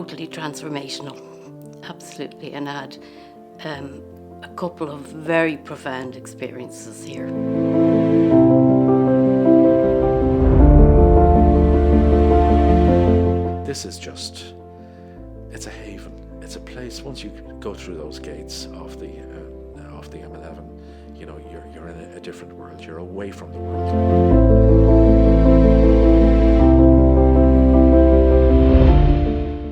totally transformational, absolutely, and I had a couple of very profound experiences here. This is just, it's a haven. It's a place, once you go through those gates of the M11, you know, you're in a different world. You're away from the world.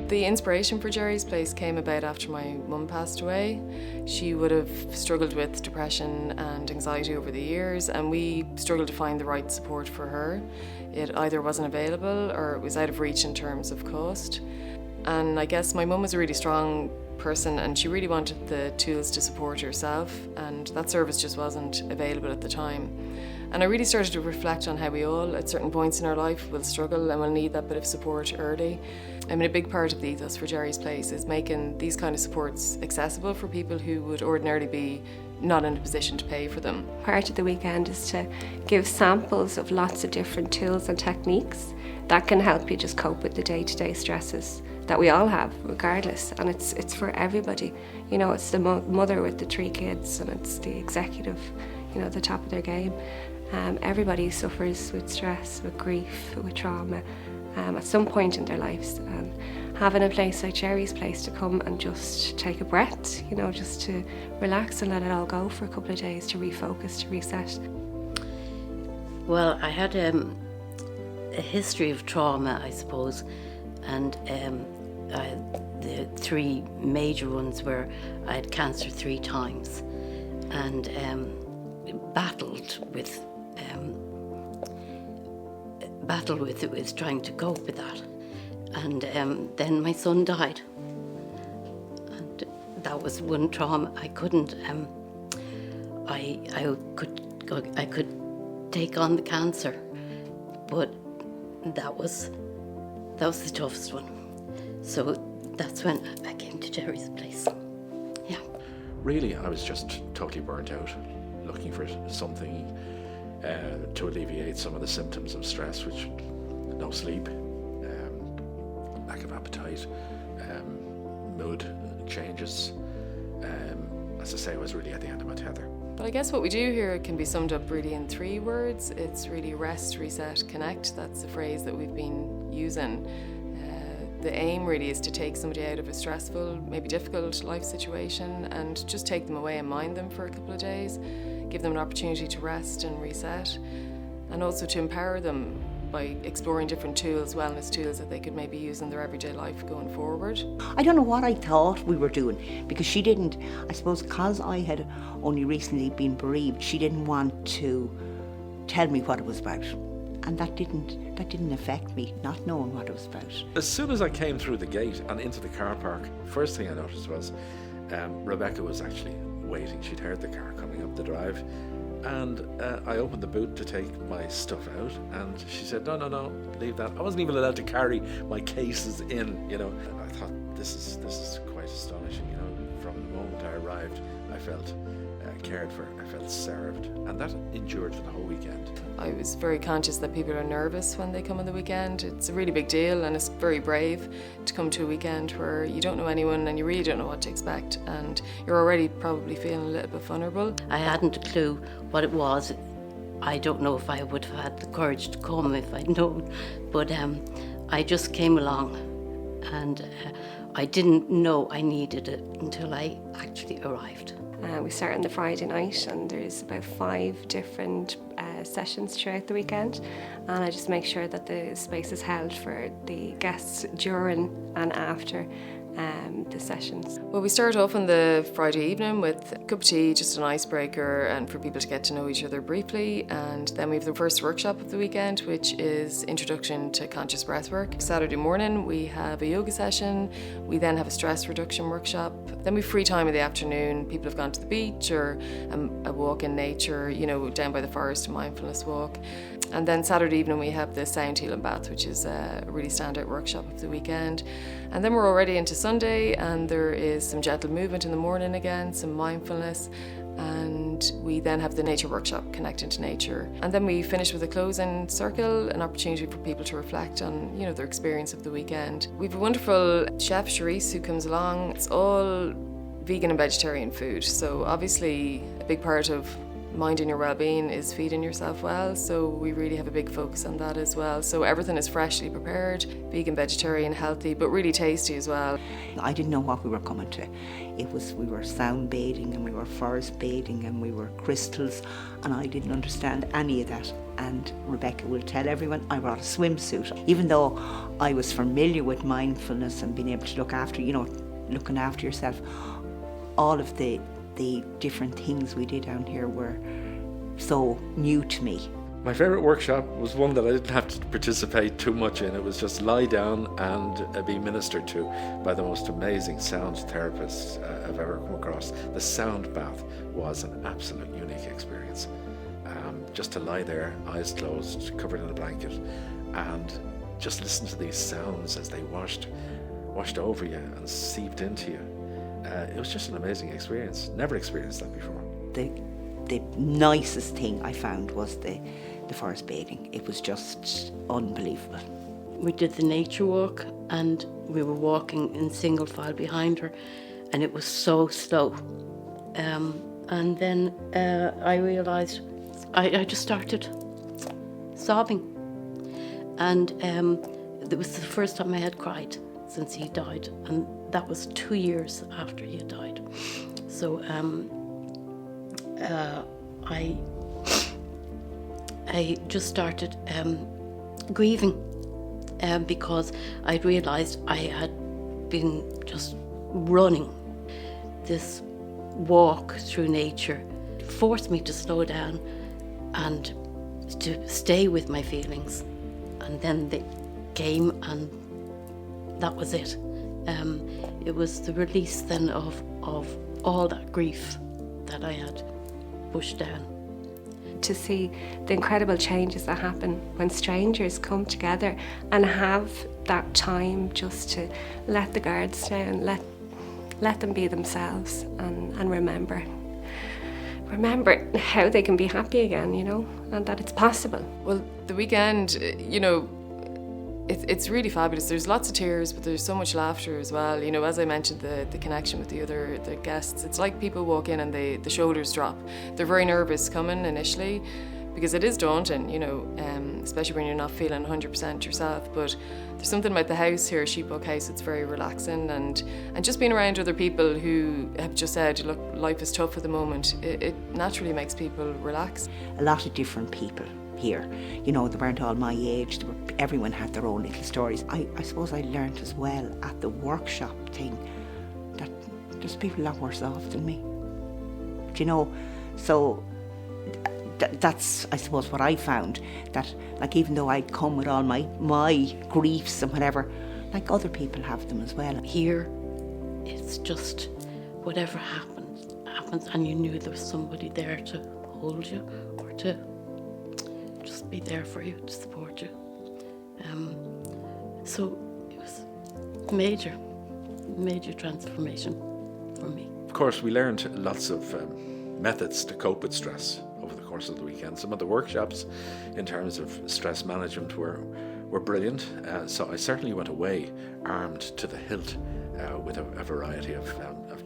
The inspiration for Gerri's Place came about after my mum passed away. She would have struggled with depression and anxiety over the years, and we struggled to find the right support for her. It either wasn't available or it was out of reach in terms of cost. And I guess my mum was a really strong person and she really wanted the tools to support herself, and that service just wasn't available at the time. And I really started to reflect on how we all, at certain points in our life, will struggle and will need that bit of support early. I mean, a big part of the ethos for Gerri's Place is making these kind of supports accessible for people who would ordinarily be not in a position to pay for them. Part of the weekend is to give samples of lots of different tools and techniques that can help you just cope with the day-to-day stresses that we all have, regardless, and it's for everybody. You know, it's the mother with the 3 kids, and it's the executive, you know, at the top of their game. Everybody suffers with stress, with grief, with trauma at some point in their lives, and having a place like Gerri's Place to come and just take a breath, you know, just to relax and let it all go for a couple of days, to refocus, to reset. Well, I had a history of trauma, I suppose, and the 3 major ones were I had cancer 3 times, and battled with it, with trying to cope with that. And then my son died, and that was one trauma. I couldn't. I could take on the cancer, but that was the toughest one. So that's when I came to Gerri's Place. Yeah. Really, I was just totally burnt out, looking for something to alleviate some of the symptoms of stress, which no sleep, lack of appetite, mood changes. As I say, I was really at the end of my tether. But I guess what we do here can be summed up really in 3 words. It's really rest, reset, connect. That's the phrase that we've been using. The aim really is to take somebody out of a stressful, maybe difficult life situation and just take them away and mind them for a couple of days, give them an opportunity to rest and reset, and also to empower them by exploring different tools, wellness tools that they could maybe use in their everyday life going forward. I don't know what I thought we were doing, because she didn't, I suppose because I had only recently been bereaved, she didn't want to tell me what it was about. And that didn't affect me, not knowing what it was about. As soon as I came through the gate and into the car park, first thing I noticed was Rebecca was actually waiting. She'd heard the car coming up the drive, and I opened the boot to take my stuff out, and she said, no, leave that. I wasn't even allowed to carry my cases in, you know. And I thought, this is quite astonishing, you know. From the moment I arrived, I felt cared for, I felt served, and that endured for the whole weekend. I was very conscious that people are nervous when they come on the weekend. It's a really big deal, and it's very brave to come to a weekend where you don't know anyone and you really don't know what to expect, and you're already probably feeling a little bit vulnerable. I hadn't a clue what it was. I don't know if I would have had the courage to come if I'd known, but I just came along, and I didn't know I needed it until I actually arrived. We start on the Friday night, and there's about 5 different sessions throughout the weekend, and I just make sure that the space is held for the guests during and after the sessions. Well, we start off on the Friday evening with a cup of tea, just an icebreaker, and for people to get to know each other briefly. And then we have the first workshop of the weekend, which is Introduction to Conscious Breathwork. Saturday morning we have a yoga session. We then have a stress reduction workshop. Then we have free time in the afternoon. People have gone to the beach or a walk in nature, you know, down by the forest, a mindfulness walk. And then Saturday evening we have the sound healing bath, which is a really standout workshop of the weekend. And then we're already into Sunday, and there is some gentle movement in the morning again, some mindfulness, And we then have the nature workshop, Connecting to Nature. And then we finish with a close-in circle, an opportunity for people to reflect on, their experience of the weekend. We have a wonderful chef, Charisse, who comes along. It's all vegan and vegetarian food. So obviously a big part of minding your well-being is feeding yourself well, so we really have a big focus on that as well. So everything is freshly prepared, vegan, vegetarian, healthy, but really tasty as well. I didn't know what we were coming to. We were sound bathing and we were forest bathing and we were crystals, and I didn't understand any of that. And Rebecca will tell everyone I brought a swimsuit. Even though I was familiar with mindfulness and being able to look after, looking after yourself, all of the different things we did down here were so new to me. My favourite workshop was one that I didn't have to participate too much in. It was just lie down and be ministered to by the most amazing sound therapists I've ever come across. The sound bath was an absolute unique experience. Just to lie there, eyes closed, covered in a blanket, and just listen to these sounds as they washed over you and seeped into you. It was just an amazing experience. Never experienced that before. The nicest thing I found was the forest bathing. It was just unbelievable. We did the nature walk and we were walking in single file behind her, and it was so slow. And then I realised I just started sobbing. And it was the first time I had cried since he died, and that was 2 years after he had died. So I just started grieving because I'd realised I had been just running. This walk through nature forced me to slow down and to stay with my feelings. And then they came, and that was it. It was the release then of all that grief that I had pushed down. To see the incredible changes that happen when strangers come together and have that time just to let the guards down, let them be themselves, and remember how they can be happy again, and that it's possible. Well, the weekend, it's really fabulous. There's lots of tears, but there's so much laughter as well. As I mentioned, the connection with the guests, it's like people walk in and the shoulders drop. They're very nervous coming initially because it is daunting, especially when you're not feeling 100% yourself. But there's something about the house here, Sheepwalk House, it's very relaxing, and just being around other people who have just said, look, life is tough at the moment, it naturally makes people relax. A lot of different people here. They weren't all my age. Everyone had their own little stories. I suppose I learned as well at the workshop thing that there's people a lot worse off than me. So that's, I suppose, what I found, that even though I'd come with all my griefs and whatever, other people have them as well. Here, it's just whatever happens, and you knew there was somebody there to hold you or to just be there for you, to support you. So it was major transformation for me. Of course, we learned lots of methods to cope with stress over the course of the weekend. Some of the workshops in terms of stress management were brilliant. So I certainly went away armed to the hilt with a variety of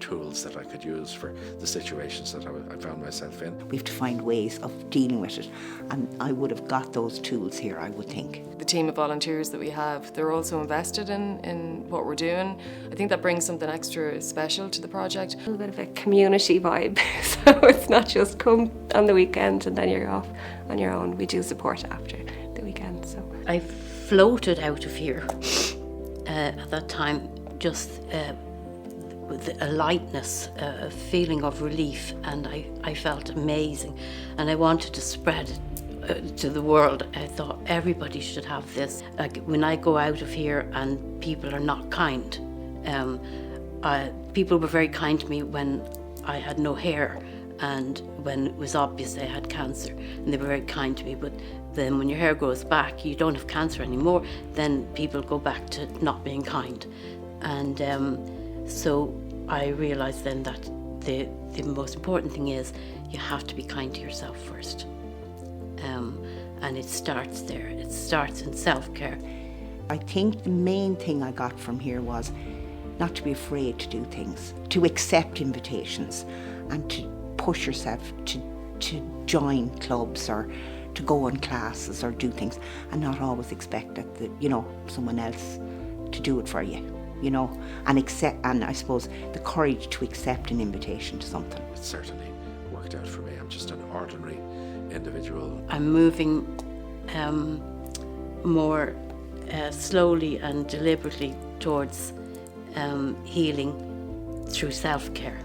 tools that I could use for the situations that I found myself in. We have to find ways of dealing with it, and I would have got those tools here, I would think. The team of volunteers that we have, they're also invested in what we're doing. I think that brings something extra special to the project. A little bit of a community vibe, so it's not just come on the weekend and then you're off on your own. We do support after the weekend. So I floated out of here at that time, just with a lightness, a feeling of relief, and I felt amazing, and I wanted to spread it to the world. I thought everybody should have this. When I go out of here and people are not kind, people were very kind to me when I had no hair and when it was obvious I had cancer, and they were very kind to me. But then when your hair grows back, you don't have cancer anymore, then people go back to not being kind. And so I realised then that the most important thing is you have to be kind to yourself first. And it starts there. It starts in self-care. I think the main thing I got from here was not to be afraid to do things, to accept invitations, and to push yourself to join clubs or to go on classes or do things, and not always expect that someone else to do it for you, and I suppose the courage to accept an invitation to something. It certainly worked out for me. I'm just an ordinary individual. I'm moving more slowly and deliberately towards healing through self-care.